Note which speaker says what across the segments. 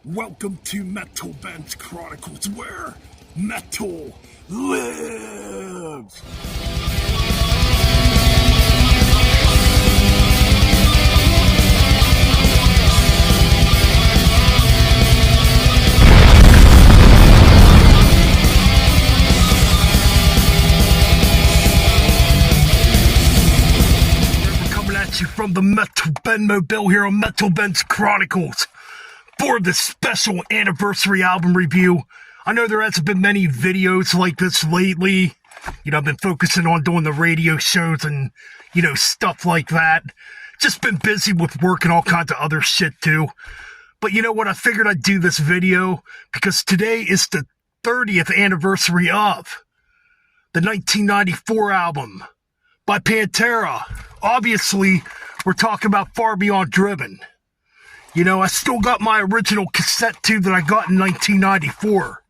Speaker 1: Welcome to Metal Band's Chronicles, where metal lives! We're coming at you from the Metal Band Mobile here on Metal Band's Chronicles for this special anniversary album review. I know there hasn't been many videos like this lately. I've been focusing on doing the radio shows and, stuff like that. Just been busy with work and all kinds of other shit too. But you know what? I figured I'd do this video because today is the 30th anniversary of the 1994 album by Pantera. Obviously, we're talking about Far Beyond Driven. I still got my original cassette too that I got in 1994.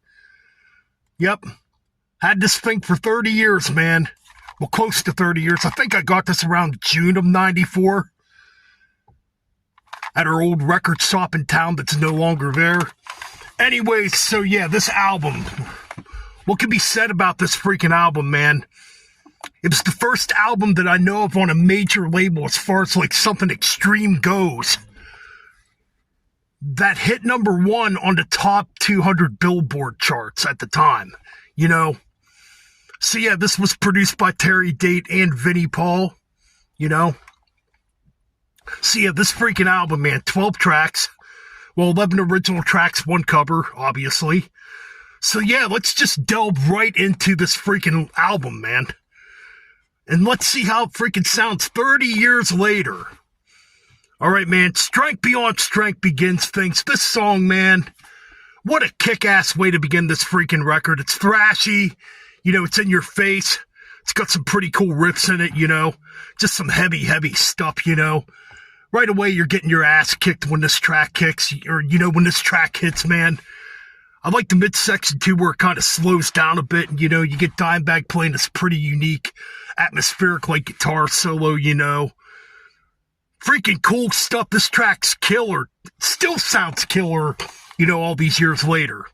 Speaker 1: Yep. Had this thing for 30 years, man. Well, close to 30 years. I think I got this around June of 94. At our old record shop in town that's no longer there. Anyways, so yeah, this album. What can be said about this freaking album, man? It was the first album that I know of on a major label as far as like something extreme goes that hit number one on the top 200 Billboard charts at the time, So yeah, this was produced by Terry Date and Vinny Paul, So yeah, this freaking album, man, 12 tracks. Well, 11 original tracks, one cover, obviously. So yeah, let's just delve right into this freaking album, man. And let's see how it freaking sounds 30 years later. All right, man, Strength Beyond Strength begins things. This song, man, what a kick-ass way to begin this freaking record. It's thrashy, it's in your face. It's got some pretty cool riffs in it, just some heavy, heavy stuff, Right away, you're getting your ass kicked when this track kicks, or, when this track hits, man. I like the midsection, too, where it kind of slows down a bit, and, you get Dimebag playing this pretty unique, atmospheric, like, guitar solo, Freaking cool stuff. This track's killer. Still sounds killer, all these years later.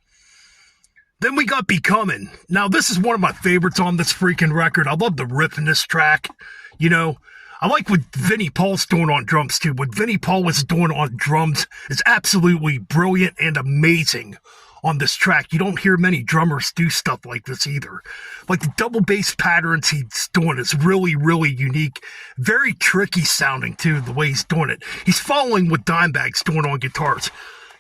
Speaker 1: Then we got Becoming. Now, this is one of my favorites on this freaking record. I love the riff in this track. I like what Vinny Paul's doing on drums, too. What Vinny Paul was doing on drums is absolutely brilliant and amazing on this track. You don't hear many drummers do stuff like this either. Like the double bass patterns he's doing is really, really unique. Very tricky sounding too, the way he's doing it. He's following what Dimebag's doing on guitars.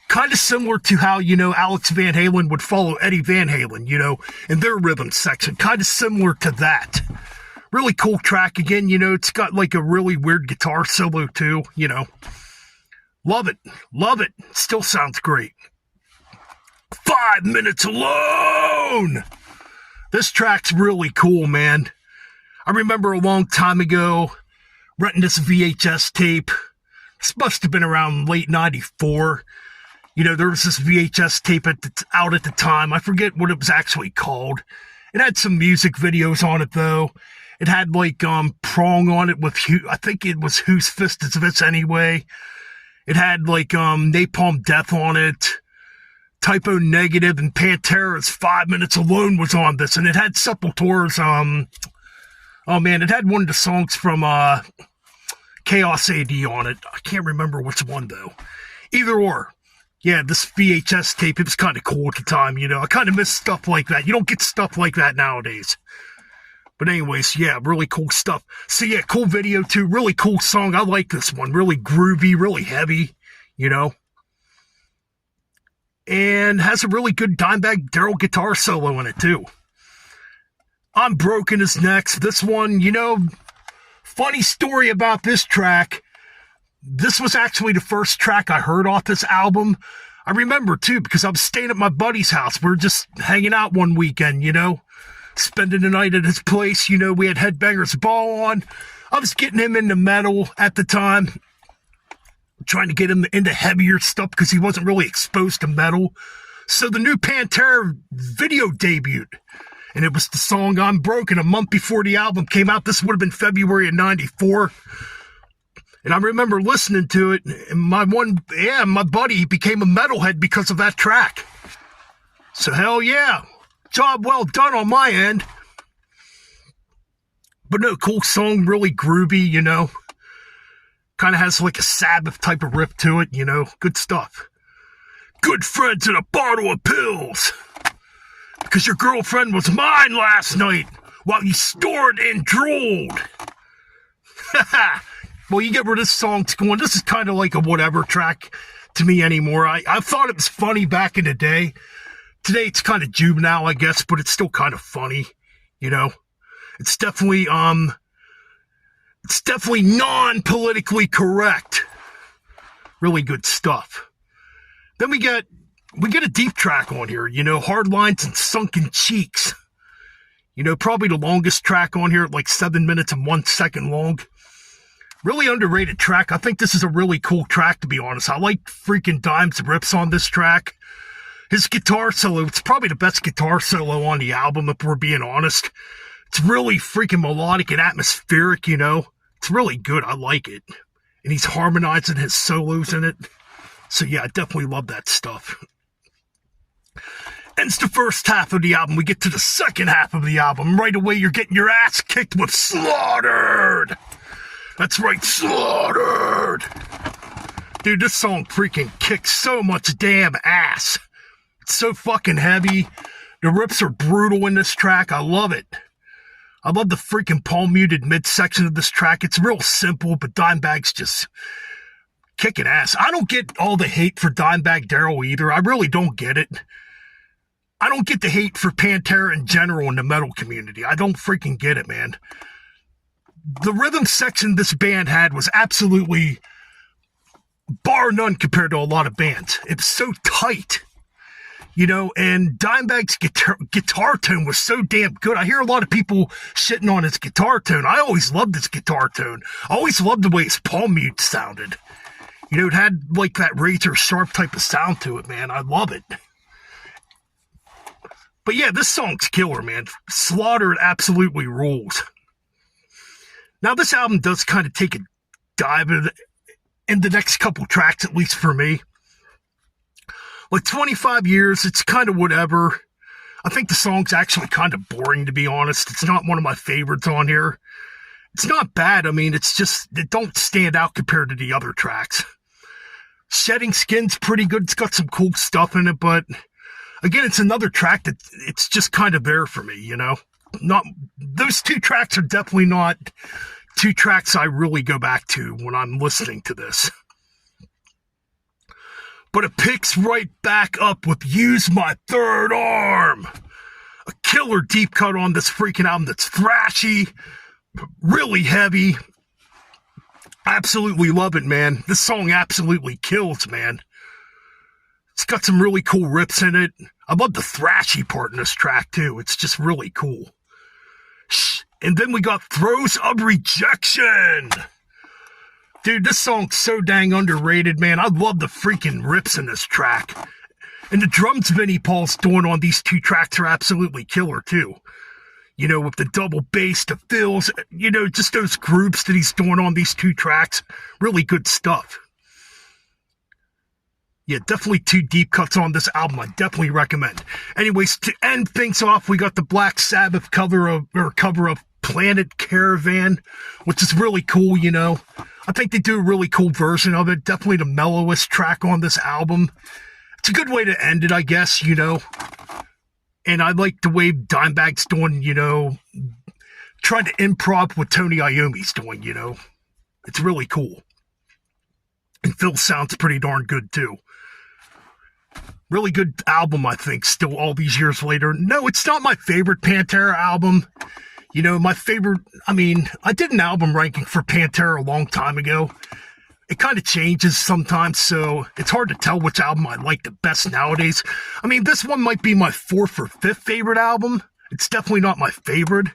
Speaker 1: Kind of similar to how, Alex Van Halen would follow Eddie Van Halen, in their rhythm section. Kind of similar to that. Really cool track. Again, it's got like a really weird guitar solo too, Love it. Love it. Still sounds great. 5 Minutes Alone! This track's really cool, man. I remember a long time ago renting this VHS tape. This must have been around late 94. There was this VHS tape out at the time. I forget what it was actually called. It had some music videos on it, though. It had, like, Prong on it with, I think it was Whose Fist Is This Anyway? It had, like, Napalm Death on it. Typo Negative and Pantera's 5 Minutes Alone was on this, and it had Sepultura's, it had one of the songs from, Chaos AD on it. I can't remember which one, though. Either or. Yeah, this VHS tape, it was kind of cool at the time, I kind of miss stuff like that. You don't get stuff like that nowadays. But anyways, yeah, really cool stuff. So yeah, cool video, too. Really cool song. I like this one. Really groovy, really heavy, And has a really good Dimebag Darrell guitar solo in it, too. I'm Broken is next. This one, funny story about this track. This was actually the first track I heard off this album. I remember, too, because I was staying at my buddy's house. We were just hanging out one weekend, spending the night at his place. We had Headbangers Ball on. I was getting him into metal at the time. Trying to get him into heavier stuff because he wasn't really exposed to metal. So the new Pantera video debuted. And it was the song I'm Broken a month before the album came out. This would have been February of 94. And I remember listening to it, and my buddy became a metalhead because of that track. So hell yeah, job well done on my end. But no, cool song, really groovy, you know. Kind of has like a Sabbath type of rip to it, you know. Good stuff. Good friends and a bottle of pills. Because your girlfriend was mine last night while you snored and drooled. Well, you get where this song's going. This is kind of like a whatever track to me anymore. I thought it was funny back in the day. Today it's kind of juvenile, I guess, but it's still kind of funny, you know. It's definitely non-politically correct. Really good stuff. Then we get a deep track on here, you know, Hard Lines and Sunken Cheeks. You know, probably the longest track on here, like 7 minutes and 1 second long. Really underrated track. I think this is a really cool track, to be honest. I like freaking Dime's riffs on this track. His guitar solo, it's probably the best guitar solo on the album, if we're being honest. It's really freaking melodic and atmospheric, you know. It's really good. I like it. And he's harmonizing his solos in it. So yeah, I definitely love that stuff. Ends the first half of the album. We get to the second half of the album. Right away, you're getting your ass kicked with Slaughtered. That's right, Slaughtered. Dude, this song freaking kicks so much damn ass. It's so fucking heavy. The riffs are brutal in this track. I love it. I love the freaking palm-muted midsection of this track. It's real simple, but Dimebag's just kicking ass. I don't get all the hate for Dimebag Darrell either. I really don't get it. I don't get the hate for Pantera in general in the metal community. I don't freaking get it, man. The rhythm section this band had was absolutely bar none compared to a lot of bands. It's so tight. You know, and Dimebag's guitar tone was so damn good. I hear a lot of people shitting on his guitar tone. I always loved his guitar tone. I always loved the way his palm mute sounded. You know, it had like that razor sharp type of sound to it, man. I love it. But yeah, this song's killer, man. Slaughtered absolutely rules. Now, this album does kind of take a dive in the next couple tracks, at least for me. Like 25 years, it's kind of whatever. I think the song's actually kind of boring, to be honest. It's not one of my favorites on here. It's not bad. I mean, it's just, it don't stand out compared to the other tracks. Shedding Skin's pretty good. It's got some cool stuff in it, but again, it's another track that it's just kind of there for me, you know? Those two tracks are definitely not two tracks I really go back to when I'm listening to this. But it picks right back up with Use My Third Arm. A killer deep cut on this freaking album that's thrashy, really heavy. Absolutely love it, man. This song absolutely kills, man. It's got some really cool riffs in it. I love the thrashy part in this track, too. It's just really cool. And then we got Throes of Rejection. Dude, this song's so dang underrated, man. I love the freaking riffs in this track. And the drums Vinny Paul's doing on these two tracks are absolutely killer, too. You know, with the double bass, the fills, you know, just those groups that he's doing on these two tracks. Really good stuff. Yeah, definitely two deep cuts on this album. I definitely recommend. Anyways, to end things off, we got the Black Sabbath cover of Planet Caravan, which is really cool, you know. I think they do a really cool version of it. Definitely the mellowest track on this album. It's a good way to end it, I guess, you know. And I like the way Dimebag's doing, you know, trying to improv what Tony Iommi's doing, you know. It's really cool. And Phil sounds pretty darn good, too. Really good album, I think, still all these years later. No, it's not my favorite Pantera album. You know, my favorite, I mean, I did an album ranking for Pantera a long time ago. It kind of changes sometimes, so it's hard to tell which album I like the best nowadays. I mean, this one might be my 4th or 5th favorite album. It's definitely not my favorite.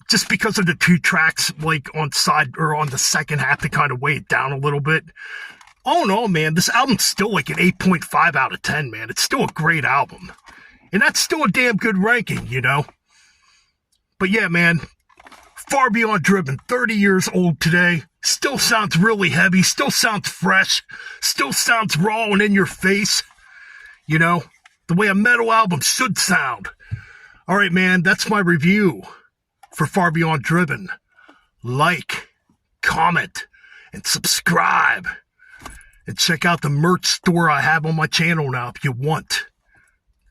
Speaker 1: Just because of the two tracks, like, on the second half, to kind of weigh it down a little bit. All in all, man, this album's still like an 8.5 out of 10, man. It's still a great album. And that's still a damn good ranking, you know? But yeah, man, Far Beyond Driven, 30 years old today. Still sounds really heavy, still sounds fresh, still sounds raw and in your face. You know, the way a metal album should sound. All right, man, that's my review for Far Beyond Driven. Like, comment, and subscribe. And check out the merch store I have on my channel now if you want.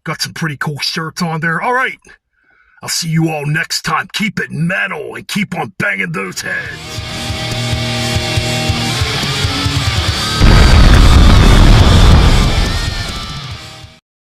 Speaker 1: Got some pretty cool shirts on there. All right, I'll see you all next time. Keep it metal and keep on banging those heads.